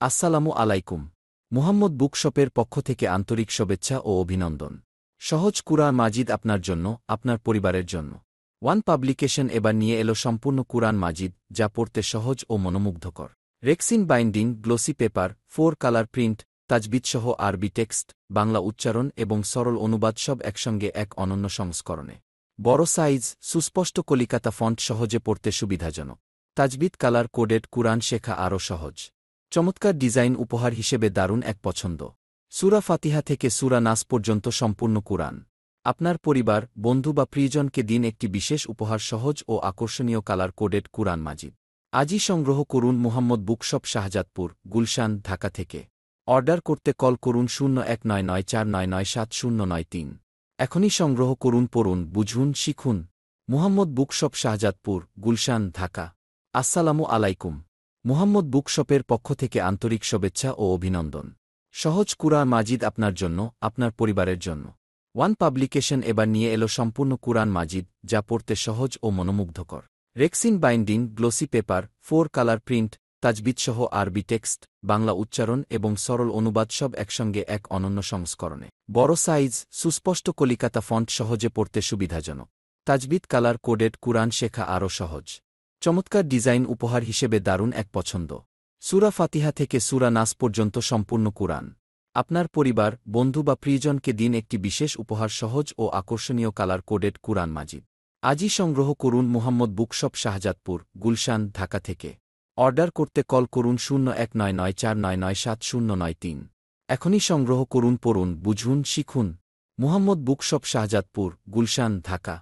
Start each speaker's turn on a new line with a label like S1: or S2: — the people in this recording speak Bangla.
S1: আসসালামু আলাইকুম। মুহাম্মদ বুকশপের পক্ষ থেকে আন্তরিক শুভেচ্ছা ও অভিনন্দন। সহজ কুরআন মাজিদ আপনার জন্য, আপনার পরিবারের জন্য। ওয়ান পাবলিকেশন এবার নিয়ে এলো সম্পূর্ণ কুরআন মাজিদ, যা পড়তে সহজ ও মনোমুগ্ধকর। Rexine binding, glossy paper, 4 colour print, তাজবিদসহ আরবি টেক্সট, বাংলা উচ্চারণ এবং সরল অনুবাদ সব একসঙ্গে এক অনন্য সংস্করণে। বড় সাইজ, সুস্পষ্ট কলিকাতা ফন্ট, সহজে পড়তে সুবিধাজনক। তাজবিদ কালার কোডেড কুরআন শেখা আরও সহজ। চমৎকার ডিজাইন উপহার হিসেবে দারুণ এক পছন্দ। সূরা ফাতিহা থেকে সূরা নাস পর্যন্ত সম্পূর্ণ কুরআন। আপনার পরিবার, বন্ধু বা প্রিয়জনকে দিন একটি বিশেষ উপহার, সহজ ও আকর্ষণীয় কালার কোডেড কুরআন মাজিদ। আজই সংগ্রহ করুন মুহাম্মদ বুকশপ, শাহজাদপুর, গুলশান, ঢাকা থেকে। অর্ডার করতে কল করুন 019949970993। এখনই সংগ্রহ করুন, পড়ুন, বুঝুন, শিখুন। মুহাম্মদ বুকশপ, শাহজাদপুর, গুলশান, ঢাকা। আসসালামু আলাইকুম। মুহাম্মদ বুকশপের পক্ষ থেকে আন্তরিক শুভেচ্ছা ও অভিনন্দন। সহজ কুরআন মাজিদ আপনার জন্য, আপনার পরিবারের জন্য। ওয়ান পাবলিকেশন এবার নিয়ে এলো সম্পূর্ণ কুরআন মাজিদ, যা পড়তে সহজ ও মনোমুগ্ধকর। Rexine binding, glossy paper, 4 colour print, তাজবিদসহ আরবি টেক্সট, বাংলা উচ্চারণ এবং সরল অনুবাদ সব একসঙ্গে এক অনন্য সংস্করণে। বড় সাইজ, সুস্পষ্ট কলিকাতা ফন্ট, সহজে পড়তে সুবিধাজনক। তাজবিদ কালার কোডেড কুরআন শেখা আরও সহজ। চমৎকার ডিজাইন উপহার হিসেবে দারুণ এক পছন্দ। সূরা ফাতিহা থেকে সূরা নাস পর্যন্ত সম্পূর্ণ কুরআন। আপনার পরিবার, বন্ধু বা প্রিয়জনকে দিন একটি বিশেষ উপহার, সহজ ও আকর্ষণীয় কালার কোডেড কুরআন মাজিদ। আজই সংগ্রহ করুন মুহাম্মদ বুকশপ, শাহজাদপুর, গুলশান, ঢাকা থেকে। অর্ডার করতে কল করুন 019949970993। এখনই সংগ্রহ করুন, পড়ুন, বুঝুন, শিখুন। মুহাম্মদ বুকশপ, শাহজাদপুর, গুলশান, ঢাকা।